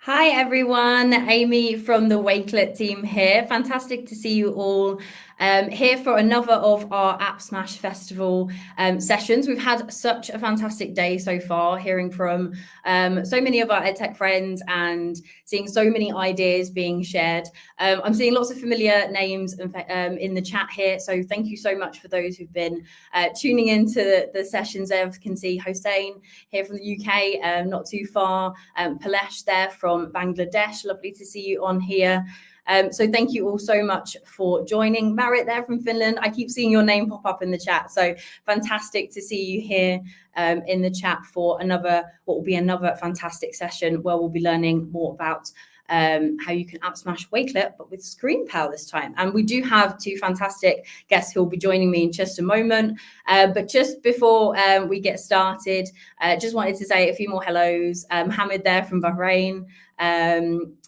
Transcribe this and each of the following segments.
Hi everyone, Amy from the Wakelet team here. Fantastic to see you all here for another of our AppSmash Festival sessions. We've had such a fantastic day so far, hearing from so many of our EdTech friends and seeing so many ideas being shared. I'm seeing lots of familiar names in the chat here, so thank you so much for those who've been tuning into the sessions. There you can see Hossein here from the UK, not too far, Palesh there from Bangladesh. Lovely to see you on here. So thank you all so much for joining. Marit there from Finland. I keep seeing your name pop up in the chat. So fantastic to see you here in the chat for what will be another fantastic session where we'll be learning more about how you can AppSmash Wakelet, but with ScreenPal this time. And we do have two fantastic guests who will be joining me in just a moment. But just before we get started, just wanted to say a few more hellos. Hamid there from Bahrain.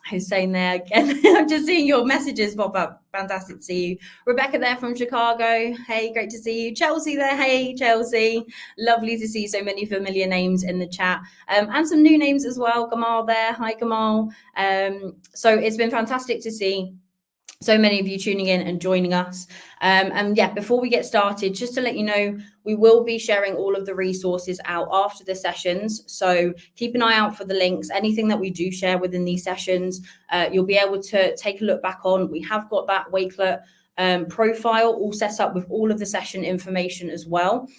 Hussein there again. I'm just seeing your messages pop up. Fantastic to see you. Rebecca there from Chicago. Hey, great to see you. Chelsea there. Hey, Chelsea. Lovely to see so many familiar names in the chat. And some new names as well. Gamal there. Hi, Gamal. So it's been fantastic to see so many of you tuning in and joining us. And yeah, before we get started, just to let you know, we will be sharing all of the resources out after the sessions. So keep an eye out for the links. Anything that we do share within these sessions, you'll be able to take a look back on. We have got that Wakelet profile all set up with all of the session information as well.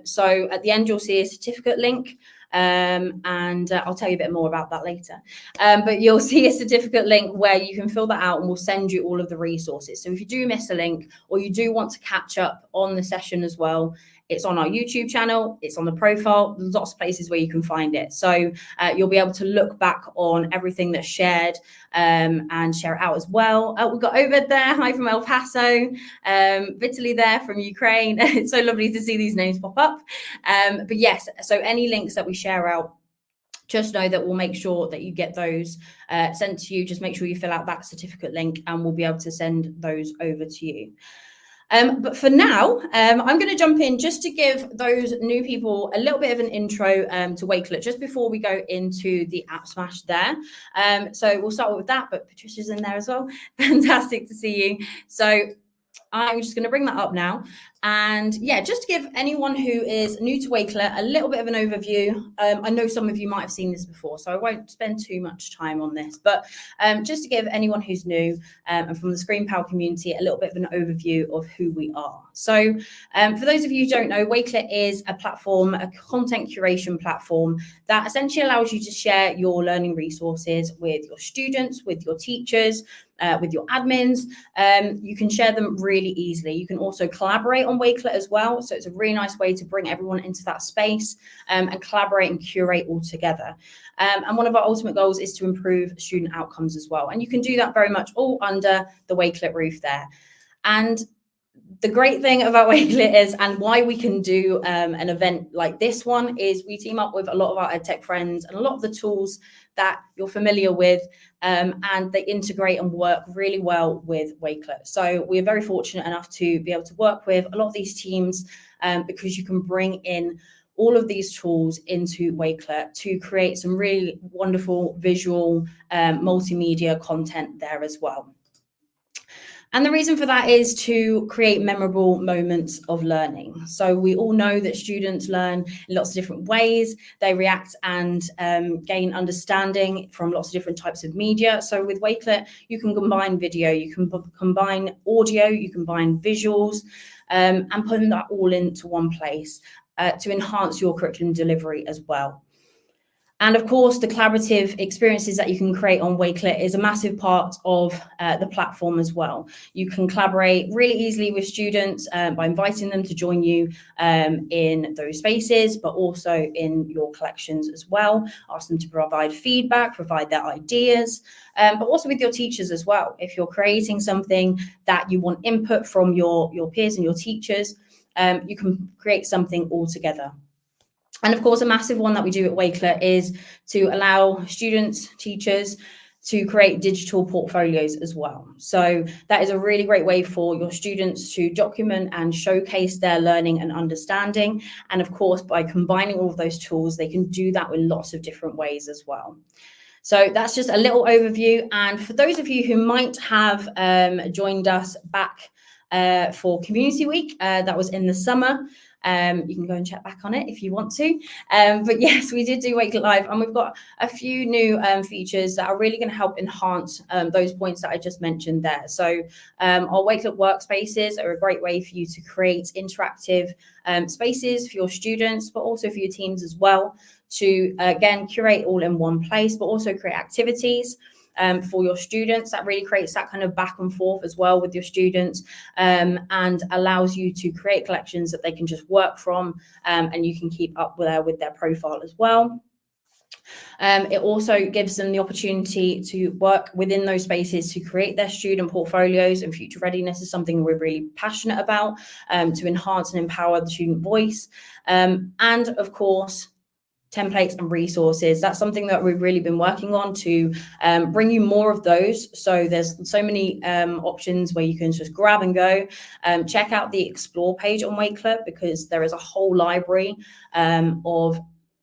So at the end, you'll see a certificate link. And I'll tell you a bit more about that later. But you'll see a certificate link where you can fill that out and we'll send you all of the resources. So if you do miss a link or you do want to catch up on the session as well, it's on our YouTube channel, it's on the profile, there's lots of places where you can find it. So you'll be able to look back on everything that's shared and share it out as well. We've got Ovid there, hi from El Paso, Vitaly there from Ukraine. It's so lovely to see these names pop up. But yes, so any links that we share out, just know that we'll make sure that you get those sent to you. Just make sure you fill out that certificate link and we'll be able to send those over to you. But for now, I'm going to jump in just to give those new people a little bit of an intro to Wakelet, just before we go into the AppSmash there. So we'll start with that, but Patricia's in there as well. Fantastic to see you. So I'm just going to bring that up now. And yeah, just to give anyone who is new to Wakelet a little bit of an overview. I know some of you might have seen this before, so I won't spend too much time on this, but just to give anyone who's new and from the ScreenPal community a little bit of an overview of who we are. So for those of you who don't know, Wakelet is a platform, a content curation platform that essentially allows you to share your learning resources with your students, with your teachers, with your admins. You can share them really easily. You can also collaborate on Wakelet as well. So it's a really nice way to bring everyone into that space and collaborate and curate all together. And one of our ultimate goals is to improve student outcomes as well. And you can do that very much all under the Wakelet roof there. And the great thing about Wakelet is, and why we can do an event like this one, is we team up with a lot of our EdTech friends and a lot of the tools that you're familiar with, and they integrate and work really well with Wakelet. So we're very fortunate enough to be able to work with a lot of these teams because you can bring in all of these tools into Wakelet to create some really wonderful visual multimedia content there as well. And the reason for that is to create memorable moments of learning. So we all know that students learn in lots of different ways. They react and gain understanding from lots of different types of media. So with Wakelet, you can combine video, you can combine audio, you can combine visuals, and put that all into one place to enhance your curriculum delivery as well. And of course, the collaborative experiences that you can create on Wakelet is a massive part of the platform as well. You can collaborate really easily with students by inviting them to join you in those spaces, but also in your collections as well. Ask them to provide feedback, provide their ideas, but also with your teachers as well. If you're creating something that you want input from your peers and your teachers, you can create something all together. And of course, a massive one that we do at Wakelet is to allow students, teachers to create digital portfolios as well. So that is a really great way for your students to document and showcase their learning and understanding. And of course, by combining all of those tools, they can do that in lots of different ways as well. So that's just a little overview. And for those of you who might have joined us back for Community Week, that was in the summer. You can go and check back on it if you want to. But yes, we did do Wakelet Live, and we've got a few new features that are really going to help enhance those points that I just mentioned there. So our Wakelet workspaces are a great way for you to create interactive spaces for your students, but also for your teams as well, to again curate all in one place, but also create activities for your students. That really creates that kind of back and forth as well with your students, and allows you to create collections that they can just work from, and you can keep up with their profile as well. It also gives them the opportunity to work within those spaces to create their student portfolios, and future readiness is something we're really passionate about, to enhance and empower the student voice. And of course, templates and resources. That's something that we've really been working on to bring you more of those. So there's so many options where you can just grab and go. Check out the Explore page on Wakelet, because there is a whole library of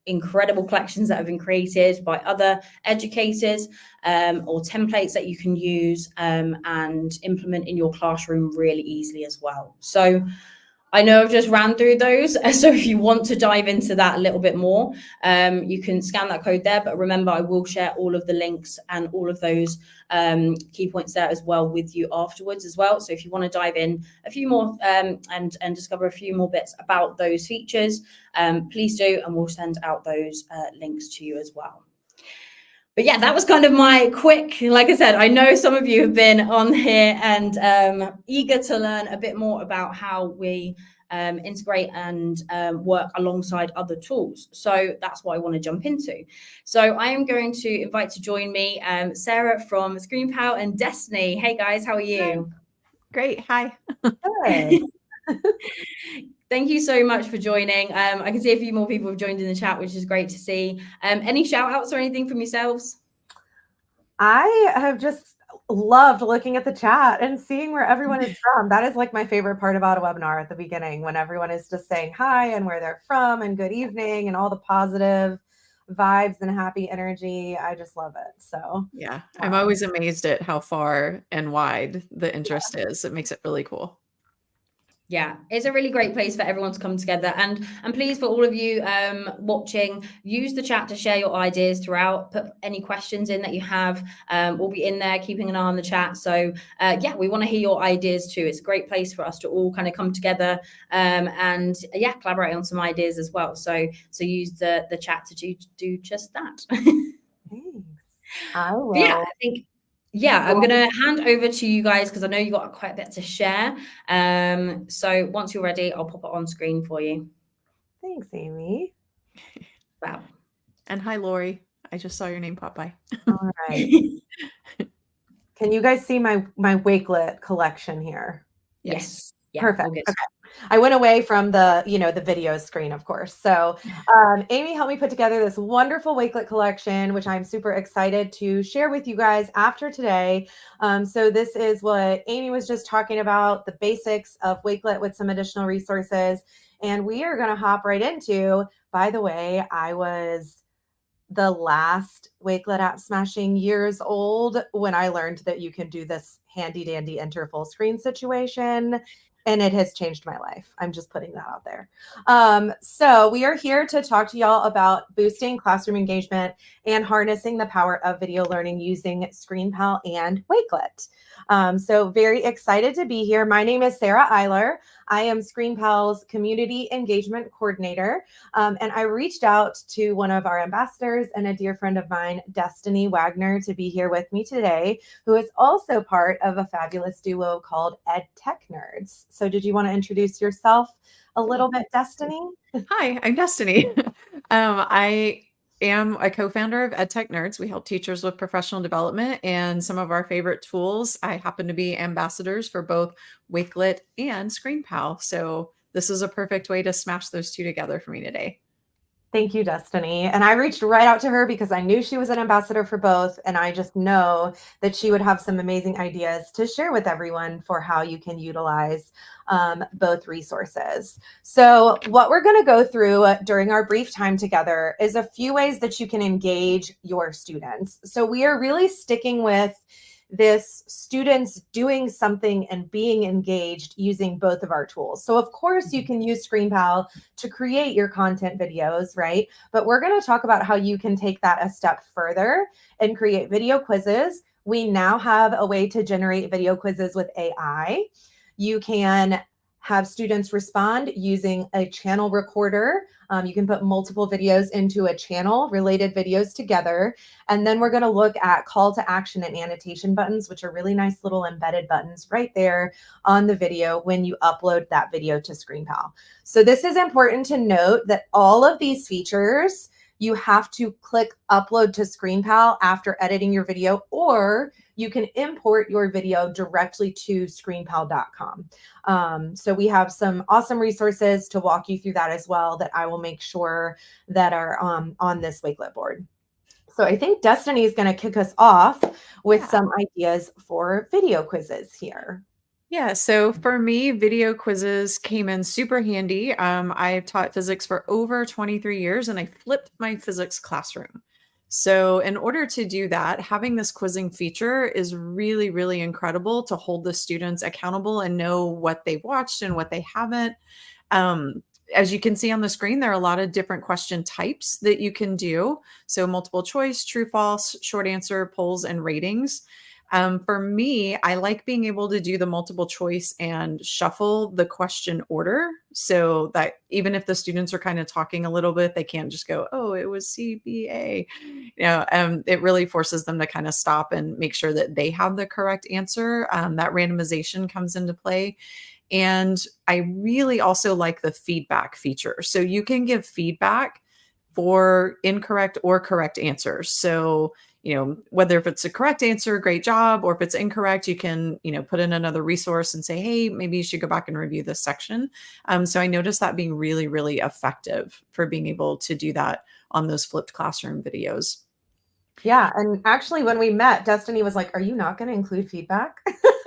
incredible collections that have been created by other educators, or templates that you can use and implement in your classroom really easily as well. So I know I've just ran through those. So if you want to dive into that a little bit more, you can scan that code there. But remember, I will share all of the links and all of those key points there as well with you afterwards as well. So if you want to dive in a few more and discover a few more bits about those features, please do, and we'll send out those links to you as well. But yeah, that was kind of my quick, like I said, I know some of you have been on here and eager to learn a bit more about how we integrate and work alongside other tools. So that's what I want to jump into. So I am going to invite to join me Sarah from ScreenPal and Destiny. Hey guys, how are you? Hi. Great. Hi. Good. Thank you so much for joining. I can see a few more people have joined in the chat, which is great to see. Any shout outs or anything from yourselves? I have just loved looking at the chat and seeing where everyone is from. That is like my favorite part about a webinar at the beginning, when everyone is just saying hi and where they're from and good evening and all the positive vibes and happy energy. I just love it. So yeah, I'm always amazed at how far and wide the interest is. It makes it really cool. Yeah, it's a really great place for everyone to come together. And please, for all of you watching, use the chat to share your ideas throughout. Put any questions in that you have. We'll be in there keeping an eye on the chat. So yeah, we want to hear your ideas too. It's a great place for us to all kind of come together and yeah, collaborate on some ideas as well. So use the chat to do just that. thanks. I will. Yeah, I think. Yeah, I'm going to hand over to you guys because I know you got quite a bit to share. So once you're ready, I'll pop it on screen for you. Thanks, Amy. Wow. And hi, Lori. I just saw your name pop by. All right. Can you guys see my Wakelet collection here? Yes. Yeah, perfect. Okay. I went away from the, the video screen, of course. So Amy helped me put together this wonderful Wakelet collection, which I'm super excited to share with you guys after today. So this is what Amy was just talking about, the basics of Wakelet with some additional resources. And we are going to hop right into, by the way, I was the last Wakelet AppSmashing years old when I learned that you can do this handy dandy enter full screen situation. And it has changed my life. I'm just putting that out there. So we are here to talk to y'all about boosting classroom engagement and harnessing the power of video learning using ScreenPal and Wakelet. So very excited to be here. My name is Sarah Eiler. I am ScreenPal's Community Engagement Coordinator. And I reached out to one of our ambassadors and a dear friend of mine, Destiny Wagner, to be here with me today, who is also part of a fabulous duo called EdTech Nerds. So did you want to introduce yourself a little bit, Destiny? Hi, I'm Destiny. I am a co-founder of EdTech Nerds. We help teachers with professional development and some of our favorite tools. I happen to be ambassadors for both Wakelet and ScreenPal. So this is a perfect way to smash those two together for me today. Thank you, Destiny. And I reached right out to her because I knew she was an ambassador for both. And I just know that she would have some amazing ideas to share with everyone for how you can utilize both resources. So what we're going to go through during our brief time together is a few ways that you can engage your students. So we are really sticking with this students doing something and being engaged using both of our tools. So of course you can use ScreenPal to create your content videos, right? But we're going to talk about how you can take that a step further and create video quizzes. We now have a way to generate video quizzes with AI. You can have students respond using a channel recorder. You can put multiple videos into a channel, related videos together. And then we're going to look at call to action and annotation buttons, which are really nice little embedded buttons right there on the video when you upload that video to ScreenPal. So this is important to note that all of these features, you have to click upload to ScreenPal after editing your video, or you can import your video directly to screenpal.com. So we have some awesome resources to walk you through that as well that I will make sure that are on this Wakelet board. So I think Destiny is going to kick us off with some ideas for video quizzes here. Yeah, so for me, video quizzes came in super handy. I've taught physics for over 23 years and I flipped my physics classroom. So in order to do that, having this quizzing feature is really, really incredible to hold the students accountable and know what they watched and what they haven't. As you can see on the screen, there are a lot of different question types that you can do. So multiple choice, true, false, short answer, polls, and ratings. For me, I like being able to do the multiple choice and shuffle the question order so that even if the students are kind of talking a little bit, they can't just go, oh, it was CBA. It really forces them to kind of stop and make sure that they have the correct answer. That randomization comes into play. And I really also like the feedback feature. So you can give feedback for incorrect or correct answers. So whether if it's a correct answer, great job, or if it's incorrect, you can, put in another resource and say, hey, maybe you should go back and review this section. So I noticed that being really, really effective for being able to do that on those flipped classroom videos. Yeah. And actually, when we met, Destiny was like, are you not going to include feedback?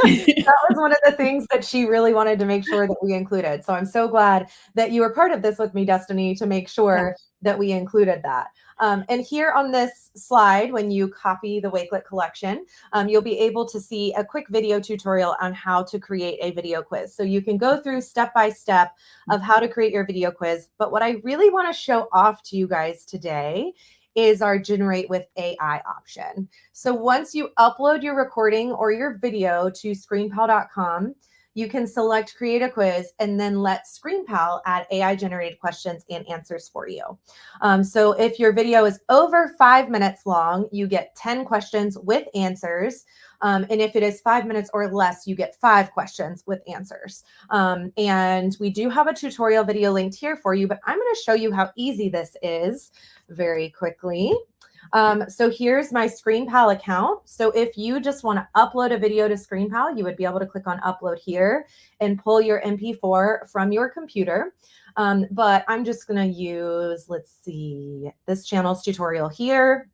That was one of the things that she really wanted to make sure that we included. So I'm so glad that you were part of this with me, Destiny, to make sure that we included that. And here on this slide, when you copy the Wakelet collection, you'll be able to see a quick video tutorial on how to create a video quiz. So you can go through step by step of how to create your video quiz. But what I really want to show off to you guys today is our generate with AI option. So once you upload your recording or your video to screenpal.com, you can select create a quiz and then let ScreenPal add AI generated questions and answers for you. So if your video is over 5 minutes long, you get 10 questions with answers. And if it is 5 minutes or less, you get 5 questions with answers. And we do have a tutorial video linked here for you, but I'm going to show you how easy this is very quickly. So here's my ScreenPal account. So if you just want to upload a video to ScreenPal, you would be able to click on upload here and pull your MP4 from your computer. But I'm just going to use, let's see, this channel's tutorial here.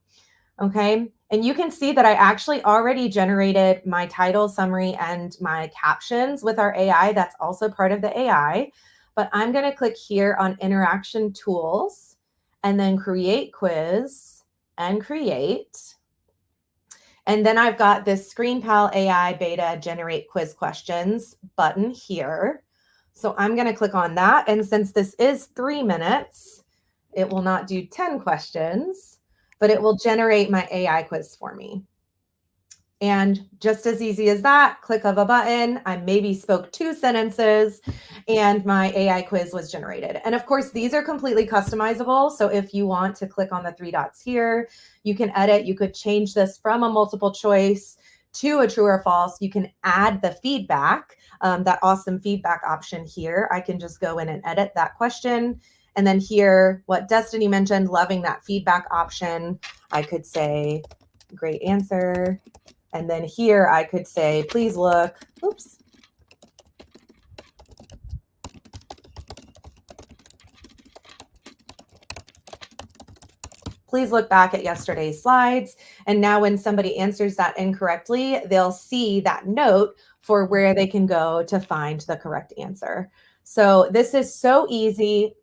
Okay. And you can see that I actually already generated my title, summary, and my captions with our AI. That's also part of the AI. But I'm going to click here on interaction tools and then create quiz and create. And then I've got this ScreenPal AI beta generate quiz questions button here. So I'm going to click on that. And since this is 3 minutes, it will not do 10 questions, but it will generate my AI quiz for me. And just as easy as that, click of a button, I maybe spoke 2 sentences and my AI quiz was generated. And of course, these are completely customizable. So if you want to click on the 3 dots here, you can edit. You could change this from a multiple choice to a true or false. You can add the feedback, that awesome feedback option here. I can just go in and edit that question. And then here, what Destiny mentioned, loving that feedback option, I could say, great answer. And then here I could say, please look, oops. please look back at yesterday's slides. And now when somebody answers that incorrectly, they'll see that note for where they can go to find the correct answer. So this is so easy,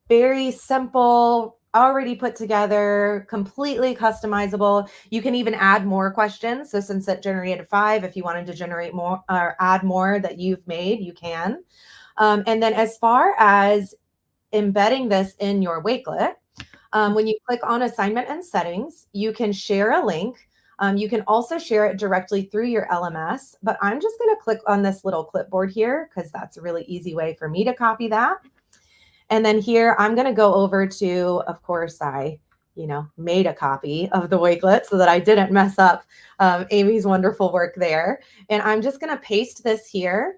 very simple, already put together, completely customizable. You can even add more questions. So since it generated 5, if you wanted to generate more or add more that you've made, you can. And then as far as embedding this in your Wakelet, when you click on assignment and settings, you can share a link. You can also share it directly through your LMS, but I'm just going to click on this little clipboard here because that's a really easy way for me to copy that. And then here, I'm going to go over to, of course, I made a copy of the Wakelet so that I didn't mess up Amy's wonderful work there. And I'm just going to paste this here.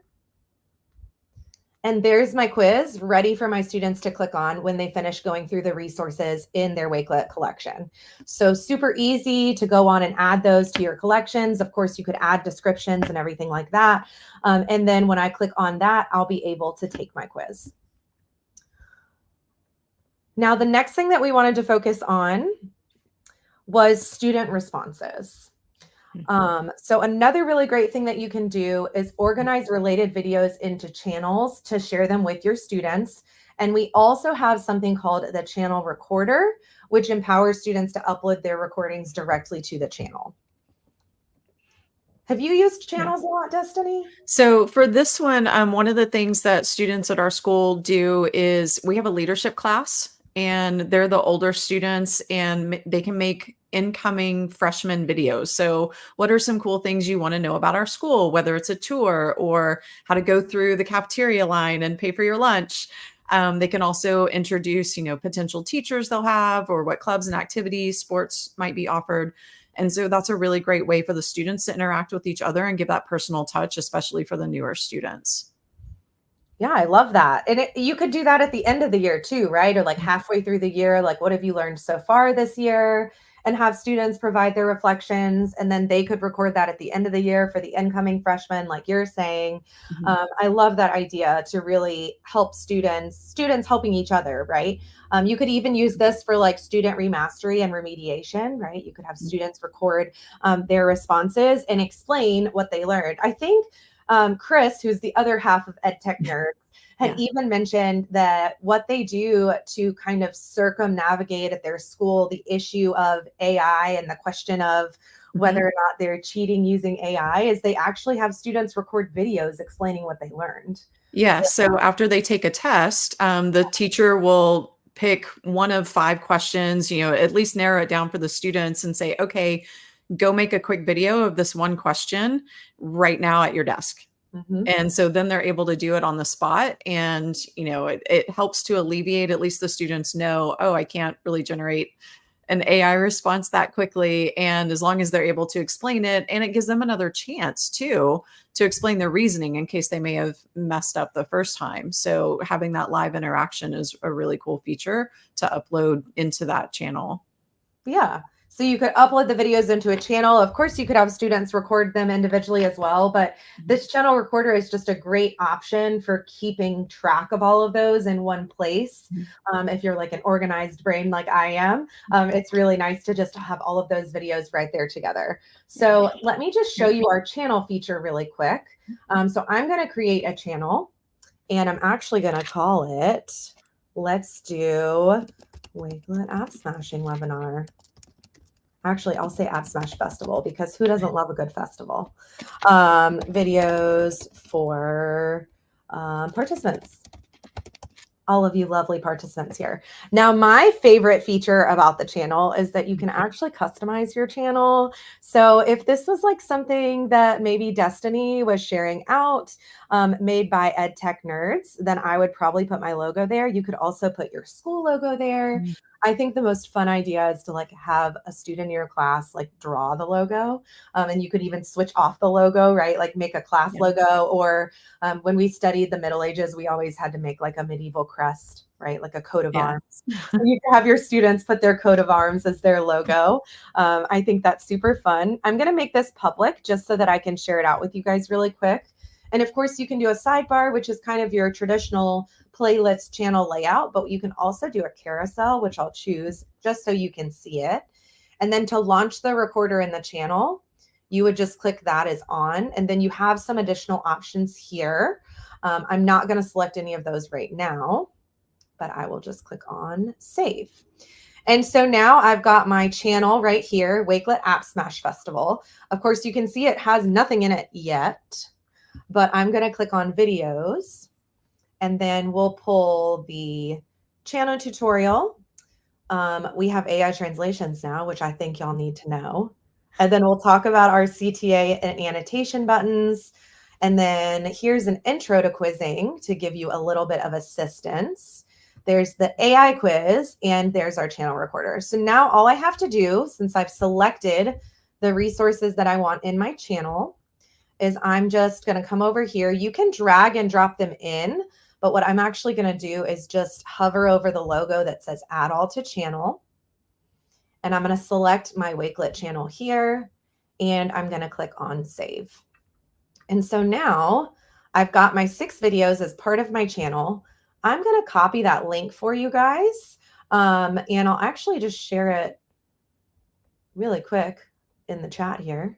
And there's my quiz ready for my students to click on when they finish going through the resources in their Wakelet collection. So super easy to go on and add those to your collections. Of course, you could add descriptions and everything like that. And then when I click on that, I'll be able to take my quiz. Now, the next thing that we wanted to focus on was student responses. So another really great thing that you can do is organize related videos into channels to share them with your students. And we also have something called the channel recorder, which empowers students to upload their recordings directly to the channel. Have you used channels a lot, Destiny? So for this one of the things that students at our school do is we have a leadership class, and they're the older students, and they can make incoming freshman videos. So what are some cool things you want to know about our school, whether it's a tour or how to go through the cafeteria line and pay for your lunch? They can also introduce, potential teachers they'll have, or what clubs and activities, sports might be offered. And so that's a really great way for the students to interact with each other and give that personal touch, especially for the newer students. Yeah, I love that. And you could do that at the end of the year too, right? Or like halfway through the year, like what have you learned so far this year? And have students provide their reflections, and then they could record that at the end of the year for the incoming freshmen, like you're saying. I love that idea to really help students helping each other, right? You could even use this for like student remastery and remediation, right? You could have students record their responses and explain what they learned. I think Chris, who's the other half of EdTech Nerd, had even mentioned that what they do to kind of circumnavigate at their school the issue of AI and the question of whether or not they're cheating using AI is they actually have students record videos explaining what they learned. Yeah. So after they take a test, the teacher will pick one of 5 questions, at least narrow it down for the students and say, okay, go make a quick video of this one question right now at your desk. And so then they're able to do it on the spot. And, it helps to alleviate, at least the students know, oh, I can't really generate an AI response that quickly. And as long as they're able to explain it, and it gives them another chance too, to explain their reasoning in case they may have messed up the first time. So having that live interaction is a really cool feature to upload into that channel. Yeah. So you could upload the videos into a channel. Of course, you could have students record them individually as well, but this channel recorder is just a great option for keeping track of all of those in one place. If you're like an organized brain like I am, it's really nice to just have all of those videos right there together. So let me just show you our channel feature really quick. So I'm going to create a channel, and I'm actually going to call it, let's do Wakelet App Smashing Webinar. Actually, I'll say AppSmash Festival because who doesn't love a good festival? Videos for participants. All of you lovely participants here. Now, my favorite feature about the channel is that you can actually customize your channel. So if this was like something that maybe Destiny was sharing out, made by EdTech Nerds, then I would probably put my logo there. You could also put your school logo there. I think the most fun idea is to like have a student in your class like draw the logo, and you could even switch off the logo, right? Like make a class logo, or when we studied the Middle Ages, we always had to make like a medieval crest, right? Like a coat of arms. So you can have your students put their coat of arms as their logo. I think that's super fun. I'm going to make this public just so that I can share it out with you guys really quick. And of course, you can do a sidebar, which is kind of your traditional playlist channel layout, but you can also do a carousel, which I'll choose just so you can see it. And then to launch the recorder in the channel, you would just click that as on, and then you have some additional options here. I'm not going to select any of those right now, but I will just click on save. And so now I've got my channel right here, Wakelet AppSmash Festival. Of course, you can see it has nothing in it yet, but I'm going to click on videos, and then we'll pull the channel tutorial. We have AI translations now, which I think y'all need to know. And then we'll talk about our CTA and annotation buttons. And then here's an intro to quizzing to give you a little bit of assistance. There's the AI quiz, and there's our channel recorder. So now all I have to do, since I've selected the resources that I want in my channel, is I'm just going to come over here. You can drag and drop them in, but what I'm actually going to do is just hover over the logo that says add all to channel. And I'm going to select my Wakelet channel here, and I'm going to click on save. And so now I've got my 6 videos as part of my channel. I'm going to copy that link for you guys. And I'll actually just share it really quick in the chat here.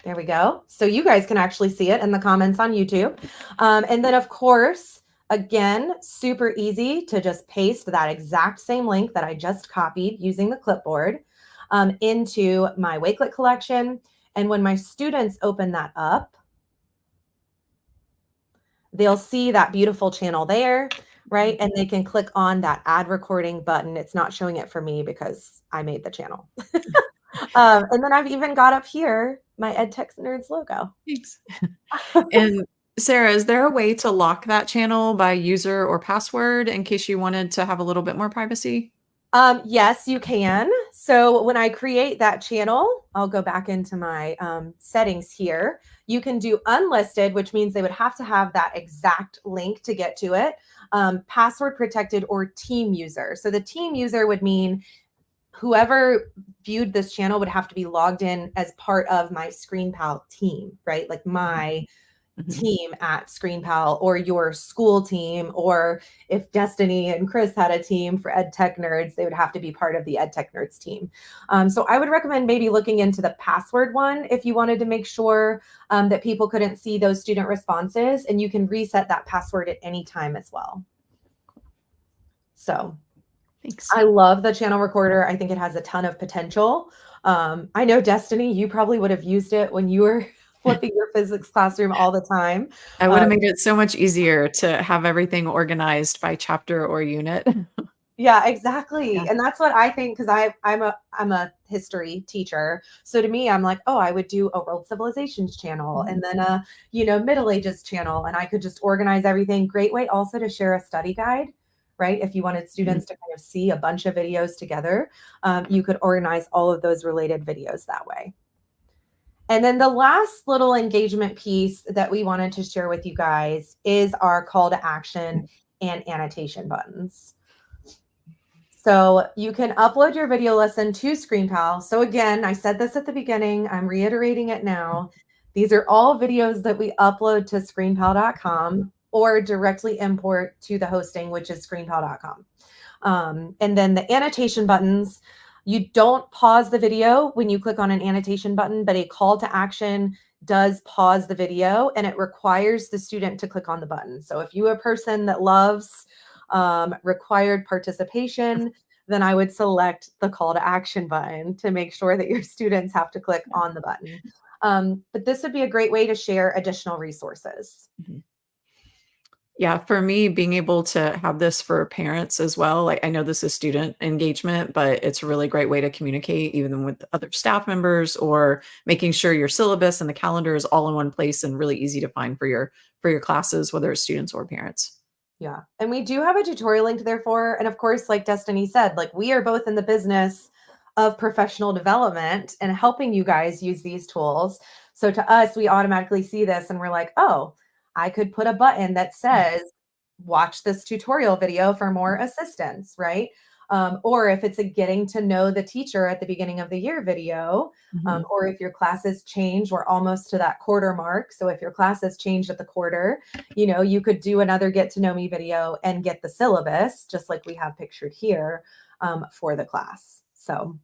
There we go. So you guys can actually see it in the comments on YouTube. And then of course, again, super easy to just paste that exact same link that I just copied using the clipboard into my Wakelet collection. And when my students open that up, they'll see that beautiful channel there, right? And they can click on that add recording button. It's not showing it for me because I made the channel. And then I've even got up here my EdTech Nerds logo. Thanks. And Sarah, is there a way to lock that channel by user or password in case you wanted to have a little bit more privacy? Yes, you can. So when I create that channel, I'll go back into my settings here. You can do unlisted, which means they would have to have that exact link to get to it, password protected, or team user. So the team user would mean whoever viewed this channel would have to be logged in as part of my ScreenPal team, right? Like my team at ScreenPal, or your school team, or if Destiny and Chris had a team for EdTech Nerds, they would have to be part of the EdTech Nerds team. So I would recommend maybe looking into the password one if you wanted to make sure that people couldn't see those student responses, and you can reset that password at any time as well. So thanks. I love the channel recorder. I think it has a ton of potential. I know, Destiny, you probably would have used it when you were flipping your physics classroom all the time. I would have made it so much easier to have everything organized by chapter or unit. Yeah, exactly. Yeah. And that's what I think, because I'm a history teacher. So to me, I'm like, oh, I would do a world civilizations channel, and then a Middle Ages channel, and I could just organize everything. Great way also to share a study guide, right? If you wanted students to kind of see a bunch of videos together, you could organize all of those related videos that way. And then the last little engagement piece that we wanted to share with you guys is our call to action and annotation buttons. So you can upload your video lesson to ScreenPal. So again, I said this at the beginning, I'm reiterating it now. These are all videos that we upload to screenpal.com or directly import to the hosting, which is screenpal.com. And then the annotation buttons, you don't pause the video when you click on an annotation button, but a call to action does pause the video, and it requires the student to click on the button. So if you're a person that loves required participation, then I would select the call to action button to make sure that your students have to click on the button. But this would be a great way to share additional resources. Yeah, for me, being able to have this for parents as well, like I know this is student engagement, but it's a really great way to communicate even with other staff members, or making sure your syllabus and the calendar is all in one place and really easy to find for your classes, whether it's students or parents. Yeah. And we do have a tutorial link therefore. And of course, like Destiny said, like we are both in the business of professional development and helping you guys use these tools. So to us, we automatically see this and we're like, oh, I could put a button that says, watch this tutorial video for more assistance, right? Or if it's a getting to know the teacher at the beginning of the year video, or if your classes change, we're almost to that quarter mark. So if your classes changed at the quarter, you could do another get to know me video and get the syllabus, just like we have pictured here, for the class. So,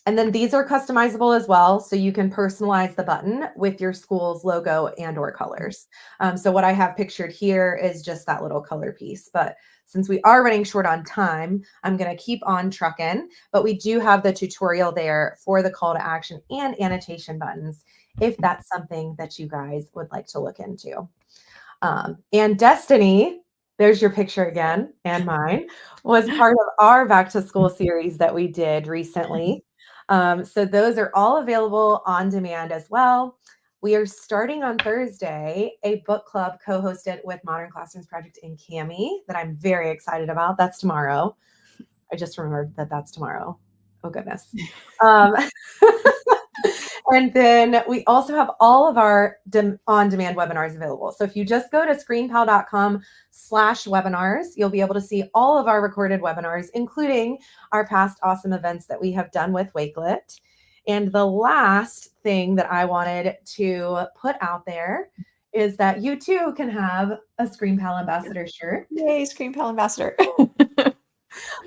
and then these are customizable as well. So you can personalize the button with your school's logo and or colors. So what I have pictured here is just that little color piece. But since we are running short on time, I'm going to keep on trucking. But we do have the tutorial there for the call to action and annotation buttons, if that's something that you guys would like to look into. And Destiny, there's your picture again, and mine, was part of our back to school series that we did recently. So those are all available on demand as well. We are starting on Thursday a book club co-hosted with Modern Classrooms Project in Cami that I'm very excited about. That's tomorrow. I just remembered that that's tomorrow. Oh, goodness. And then we also have all of our on-demand webinars available. So if you just go to screenpal.com/webinars, you'll be able to see all of our recorded webinars, including our past awesome events that we have done with Wakelet. And the last thing that I wanted to put out there is that you too can have a ScreenPal ambassador shirt. Yay, ScreenPal ambassador.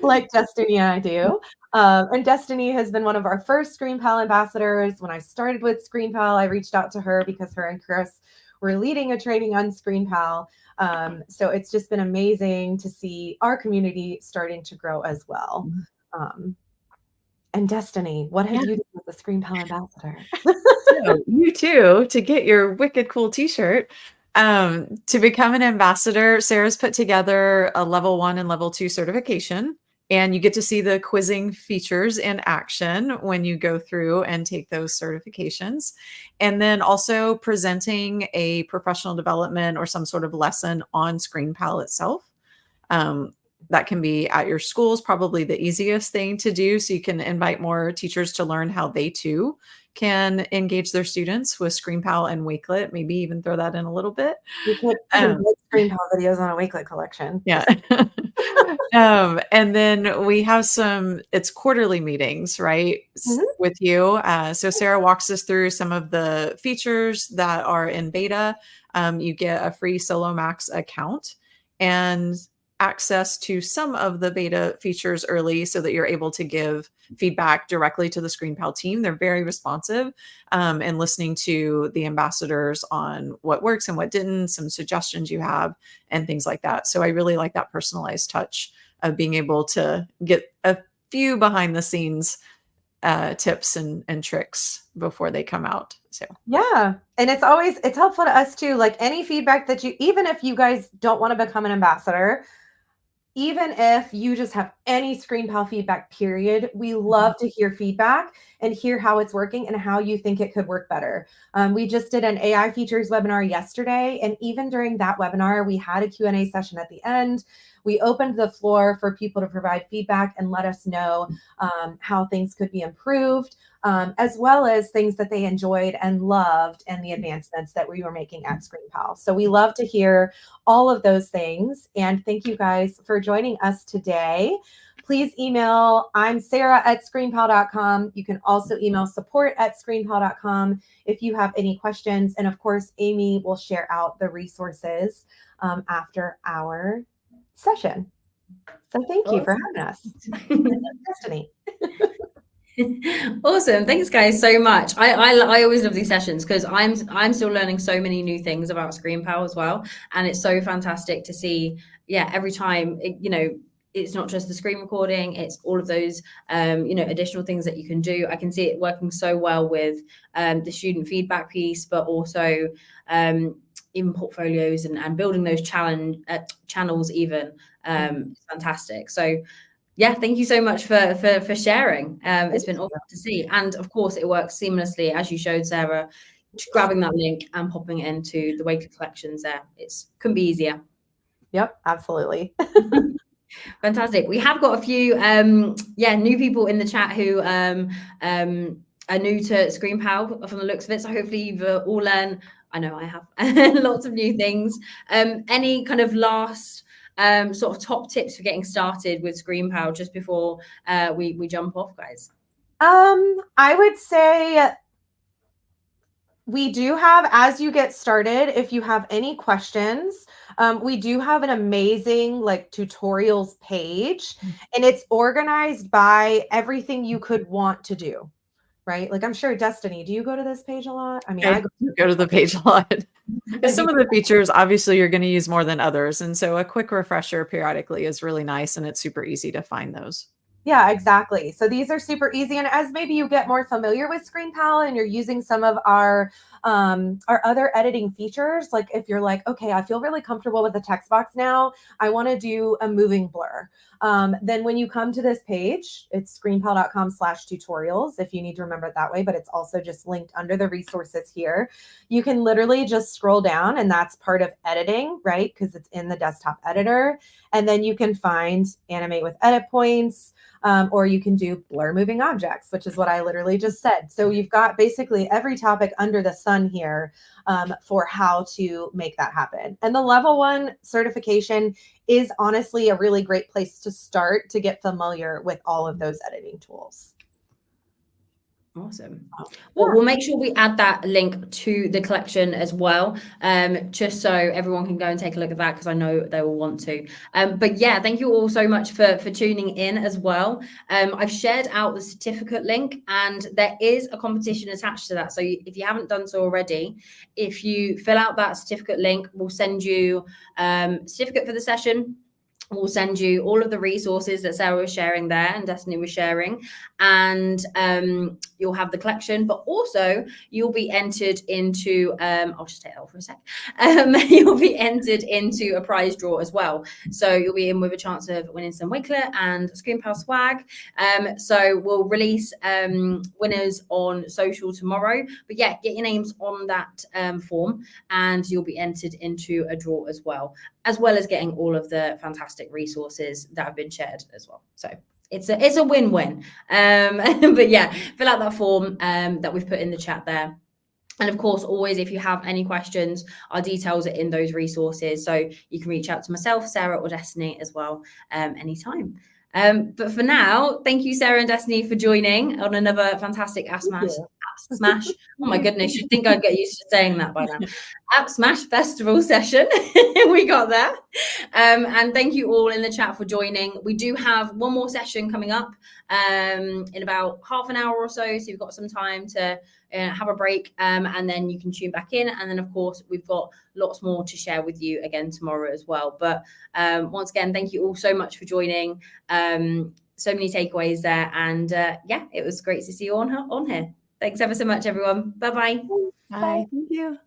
Like Destiny and I do. And Destiny has been one of our first ScreenPal ambassadors. When I started with ScreenPal, I reached out to her because her and Chris were leading a training on ScreenPal. So it's just been amazing to see our community starting to grow as well. And Destiny, what have you done with the ScreenPal ambassador? So you too, to get your wicked cool t-shirt, to become an ambassador, Sarah's put together a level 1 and level 2 certification, and you get to see the quizzing features in action when you go through and take those certifications. And then also presenting a professional development or some sort of lesson on ScreenPal itself. That can be at your schools, probably the easiest thing to do. So you can invite more teachers to learn how they too can engage their students with ScreenPal and Wakelet, maybe even throw that in a little bit. You could make ScreenPal videos on a Wakelet collection. Yeah. And then we have it's quarterly meetings, right? With you. So Sarah walks us through some of the features that are in beta. You get a free Solo Max account and access to some of the beta features early so that you're able to give feedback directly to the ScreenPal team. They're very responsive and listening to the ambassadors on what works and what didn't, some suggestions you have and things like that. So I really like that personalized touch of being able to get a few behind the scenes tips and tricks before they come out. So yeah. And it's helpful to us too. Like any feedback that even if you guys don't want to become an ambassador, even if you just have any ScreenPal feedback, period, we love to hear feedback and hear how it's working and how you think it could work better. We just did an AI features webinar yesterday. And even during that webinar, we had a Q&A session at the end. We opened the floor for people to provide feedback and let us know how things could be improved, as well as things that they enjoyed and loved and the advancements that we were making at ScreenPal. So we love to hear all of those things. And thank you guys for joining us today. Please email, I'm Sarah at screenpal.com. You can also email support@screenpal.com if you have any questions. And of course, Amy will share out the resources after our session. So thank you for having us. Destiny. Awesome. Thanks guys so much. I always love these sessions because I'm still learning so many new things about ScreenPal as well. And it's so fantastic to see, every time, it's not just the screen recording, it's all of those, additional things that you can do. I can see it working so well with the student feedback piece, but also in portfolios and building those channels even. It's fantastic. So thank you so much for sharing. It's been awesome to see. And of course, it works seamlessly, as you showed, Sarah, just grabbing that link and popping it into the Wakelet collections there. Couldn't be easier. Yep, absolutely. Fantastic. We have got a few new people in the chat who are new to ScreenPal from the looks of it. So hopefully you've all learned, I know I have, lots of new things. Any kind of last sort of top tips for getting started with ScreenPal just before we jump off, guys? I would say we do have, as you get started, if you have any questions, we do have an amazing like tutorials page, and it's organized by everything you could want to do, right? Like I'm sure, Destiny, do you go to this page a lot? I mean, I go to the page a lot. Because some of the features, obviously, you're going to use more than others. And so a quick refresher periodically is really nice, and it's super easy to find those. Yeah, exactly. So these are super easy. And as maybe you get more familiar with ScreenPal and you're using some of our other editing features, like if you're like, okay, I feel really comfortable with the text box now, I want to do a moving blur. Then when you come to this page, it's screenpal.com/tutorials if you need to remember it that way, but it's also just linked under the resources here. You can literally just scroll down, and that's part of editing, right? Because it's in the desktop editor. And then you can find animate with edit points, or you can do blur moving objects, which is what I literally just said. So you've got basically every topic under the sun here for how to make that happen. And the level 1 certification is honestly a really great place to start to get familiar with all of those editing tools. Awesome. Well, we'll make sure we add that link to the collection as well, just so everyone can go and take a look at that, because I know they will want to. But yeah, thank you all so much for tuning in as well. I've shared out the certificate link, and there is a competition attached to that. So if you haven't done so already, if you fill out that certificate link, we'll send you a certificate for the session. We'll send you all of the resources that Sarah was sharing there and Destiny was sharing, and you'll have the collection, but also you'll be entered into, I'll just take that off for a sec. You'll be entered into a prize draw as well. So you'll be in with a chance of winning some Wakelet and ScreenPal swag. So we'll release winners on social tomorrow, but yeah, get your names on that form and you'll be entered into a draw as well as getting all of the fantastic resources that have been shared as well. So it's a win-win. But yeah, fill out that form that we've put in the chat there. And of course, always, if you have any questions, our details are in those resources. So you can reach out to myself, Sarah, or Destiny as well anytime. But for now, thank you, Sarah and Destiny, for joining on another fantastic AppSmash. Oh my goodness, you'd think I'd get used to saying that by now. AppSmash Festival session. We got there. And thank you all in the chat for joining. We do have one more session coming up in about half an hour or so. So you've got some time to have a break, and then you can tune back in. And then, of course, we've got lots more to share with you again tomorrow as well. But once again, thank you all so much for joining. So many takeaways there. And yeah, it was great to see you on here. Thanks ever so much, everyone. Bye-bye. Bye. Thank you.